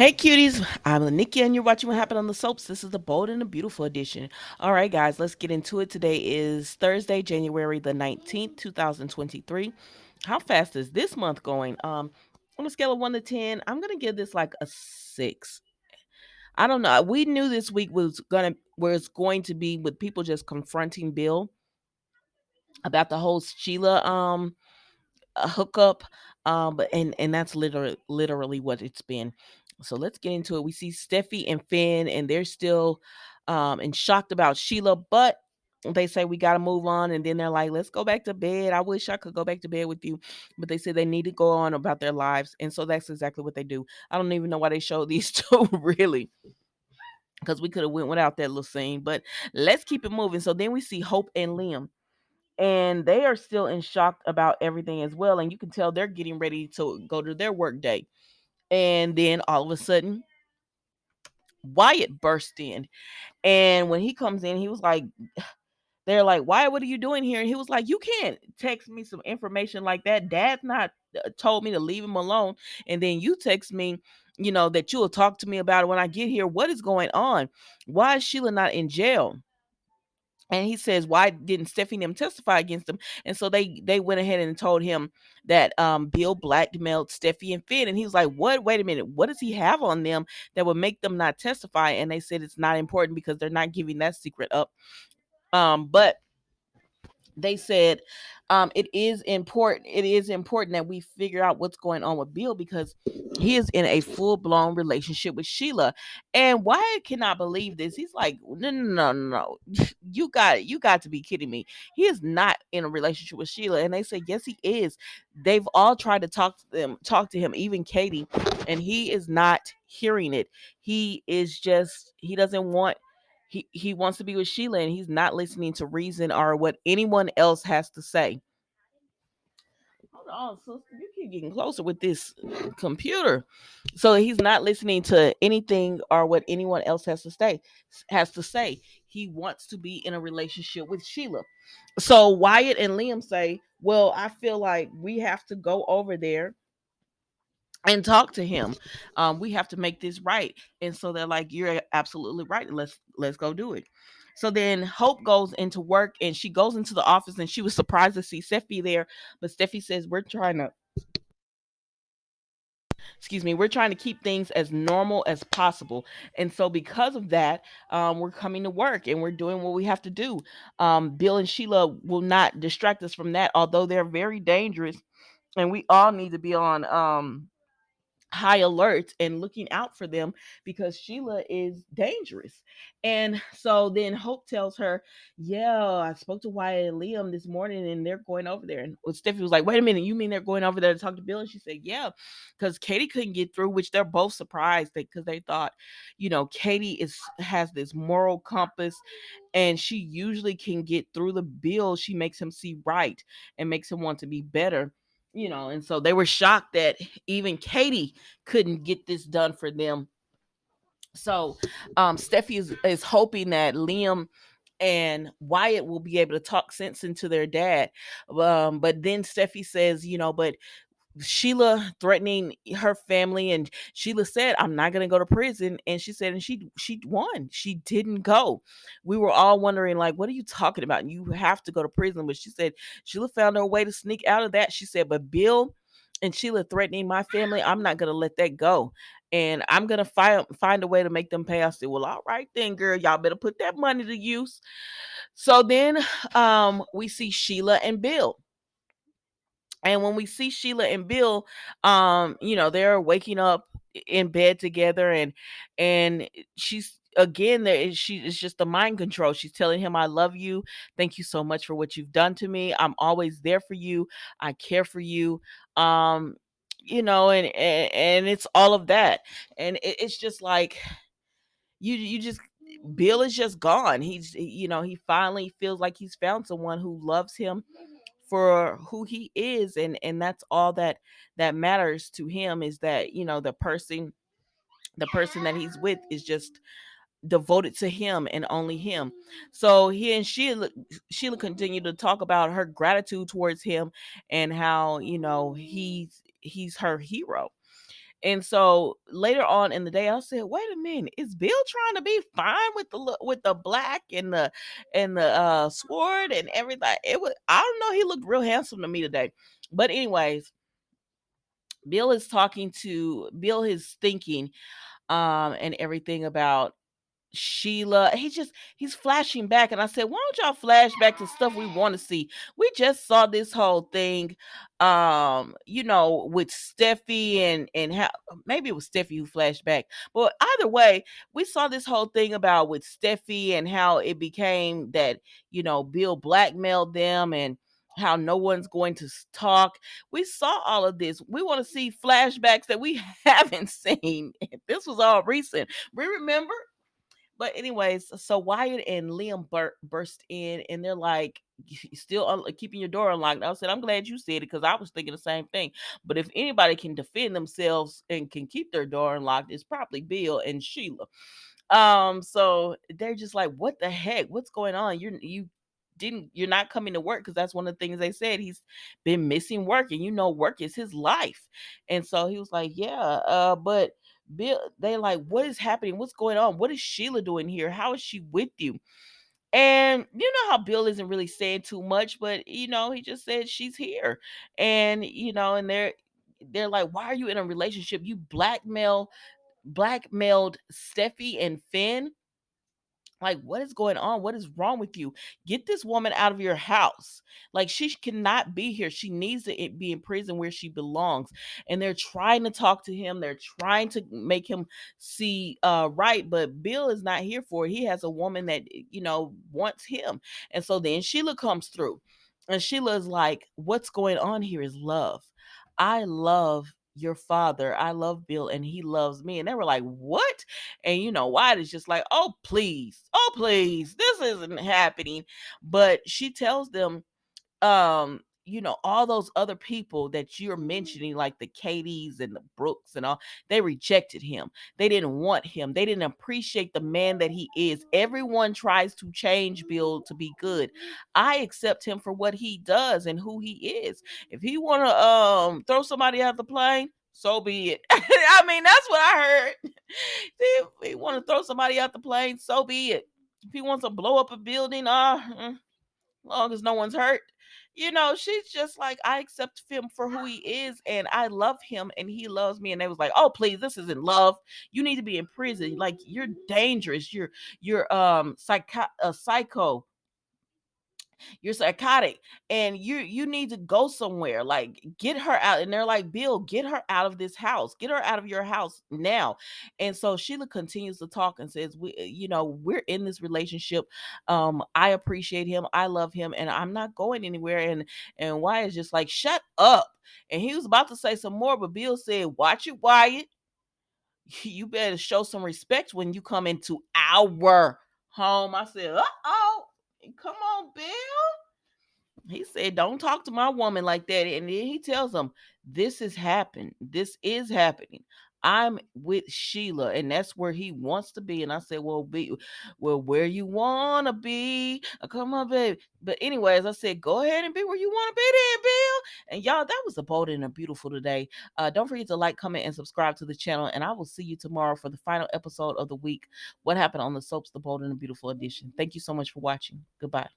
Hey cuties, I'm Nikki and you're watching What Happened on the Soaps. This is the Bold and the Beautiful edition. All right, guys, let's get into it. Today is Thursday, January the 19th, 2023. How fast is this month going? On a scale of 1 to 10, I'm going to give this like a 6. I don't know. We knew this week was going to be with people just confronting Bill about the whole Sheila a hookup. But that's literally what it's been. So let's get into it. We see Steffi and Finn, and they're still and shocked about Sheila, but they say we got to move on, and then they're like, let's go back to bed. I wish I could go back to bed with you, but they said they need to go on about their lives, and so that's exactly what they do. I don't even know why they showed these two, really, because we could have went without that little scene, but let's keep it moving. So then we see Hope and Liam, and they are still in shock about everything as well, and you can tell they're getting ready to go to their work day. And then all of a sudden Wyatt burst in, and when he comes in, he was like, they're like, Wyatt, what are you doing here? And he was like, you can't text me some information like that. Dad's not told me to leave him alone, and then you text me, that you'll talk to me about it when I get here. What is going on? Why is Sheila not in jail? And he says, why didn't Stephanie and them testify against him? And so they went ahead and told him that Bill blackmailed Steffi and Finn. And he was like, what? Wait a minute. What does he have on them that would make them not testify? And they said it's not important because they're not giving that secret up. But they said it is important that we figure out what's going on with Bill because he is in a full-blown relationship with Sheila. And Wyatt cannot believe this. He's like, no, no, no, no, no. You got to be kidding me. He is not in a relationship with Sheila. And they say yes, he is. They've all tried to talk to him, even Katie, and he is not hearing it. He doesn't want, he wants to be with Sheila, and he's not listening to reason or what anyone else has to say. Hold on, sister. You keep getting closer with this computer. So he's not listening to anything or what anyone else has to say. He wants to be in a relationship with Sheila. So Wyatt and Liam say, well, I feel like we have to go over there and talk to him. We have to make this right. And so they're like, you're absolutely right. Let's go do it. So then Hope goes into work, and she goes into the office, and she was surprised to see Steffi there. But Steffi says, we're trying to keep things as normal as possible. And so because of that, we're coming to work and we're doing what we have to do. Bill and Sheila will not distract us from that, although they're very dangerous, and we all need to be on high alert and looking out for them because Sheila is dangerous. And so then Hope tells her, yeah, I spoke to Wyatt and Liam this morning and they're going over there. And Stephanie was like, wait a minute, you mean they're going over there to talk to Bill? And she said, yeah, because Katie couldn't get through, which they're both surprised because they thought, Katie has this moral compass, and she usually can get through the Bill. She makes him see right and makes him want to be better. And so they were shocked that even Katie couldn't get this done for them. So Steffi is hoping that Liam and Wyatt will be able to talk sense into their dad. But then Steffi says, but Sheila threatening her family, and Sheila said, I'm not going to go to prison. And she said, and she won. She didn't go. We were all wondering, like, what are you talking about? You have to go to prison. But she said Sheila found her way to sneak out of that. She said, but Bill and Sheila threatening my family, I'm not going to let that go. And I'm going to find a way to make them pay. I said, well, all right then, girl, y'all better put that money to use. So then we see Sheila and Bill. And when we see Sheila and Bill, they're waking up in bed together, and she's again there. She is just the mind control. She's telling him, "I love you. Thank you so much for what you've done to me. I'm always there for you. I care for you." Um, and it's all of that, and it's just like you just Bill is just gone. He finally feels like he's found someone who loves him for who he is, and that's all that matters to him, is that the person that he's with is just devoted to him and only him. So he and Sheila continue to talk about her gratitude towards him, and how he's her hero. And so later on in the day, I said, "Wait a minute, is Bill trying to be fine with with the black and the sword and everything?" It was, I don't know, he looked real handsome to me today. But anyways, Bill is thinking and everything about Sheila. He's flashing back, and I said, "Why don't y'all flash back to stuff we want to see?" We just saw this whole thing, with Steffi and how maybe it was Steffi who flashed back, but either way, we saw this whole thing about with Steffi and how it became that Bill blackmailed them and how no one's going to talk. We saw all of this. We want to see flashbacks that we haven't seen. This was all recent. We remember, but anyways, so Wyatt and Liam burst in, and they're like, "You still keeping your door unlocked." I said, "I'm glad you said it because I was thinking the same thing." But if anybody can defend themselves and can keep their door unlocked, it's probably Bill and Sheila. So they're just like, "What the heck? What's going on? You're not coming to work," because that's one of the things they said. He's been missing work, and work is his life. And so he was like, "Yeah, but Bill," they like, "What is happening? What's going on? What is Sheila doing here? How is she with you?" And you know how Bill isn't really saying too much, but he just said she's here. And and they're like, "Why are you in a relationship? You blackmailed Steffi and Finn. Like, what is going on? What is wrong with you? Get this woman out of your house. Like, she cannot be here. She needs to be in prison where she belongs." And they're trying to talk to him. They're trying to make him see right, but Bill is not here for it. He has a woman that wants him. And so then Sheila comes through, and Sheila's like, "What's going on here is love. I love your father. I love Bill, and he loves me." And they were like, "What?" And Wyatt is just like, oh please, this isn't happening." But she tells them, all those other people that you're mentioning, like the Katie's and the Brooks and all, they rejected him. They didn't want him. They didn't appreciate the man that he is. Everyone tries to change Bill to be good. I accept him for what he does and who he is. If he want to throw somebody out the plane, so be it. I mean, that's what I heard. If he want to throw somebody out the plane, so be it. If he wants to blow up a building, long as no one's hurt. She's just like, I accept him for who he is, and I love him, and he loves me. And they was like, "Oh, please, this isn't love. You need to be in prison. Like, you're dangerous. You're psycho. You're psychotic, and you need to go somewhere. Like, get her out." And they're like, "Bill, get her out of this house. Get her out of your house now." And so Sheila continues to talk and says, "We're in this relationship. I appreciate him. I love him, and I'm not going anywhere." And Wyatt is just like, "Shut up." And he was about to say some more, but Bill said, "Watch it, Wyatt. You better show some respect when you come into our home." I said, "Uh-oh. Come on, Bill." He said, "Don't talk to my woman like that." And then he tells them, "This is happening. This is happening. I'm with Sheila, and that's where he wants to be." And I said, "Well, where you wanna be? Come on, baby." But anyways, I said, "Go ahead and be where you wanna be, then, Bill." And y'all, that was a bold and a beautiful today. Don't forget to like, comment, and subscribe to the channel. And I will see you tomorrow for the final episode of the week. What happened on the soaps, The Bold and the Beautiful edition? Thank you so much for watching. Goodbye.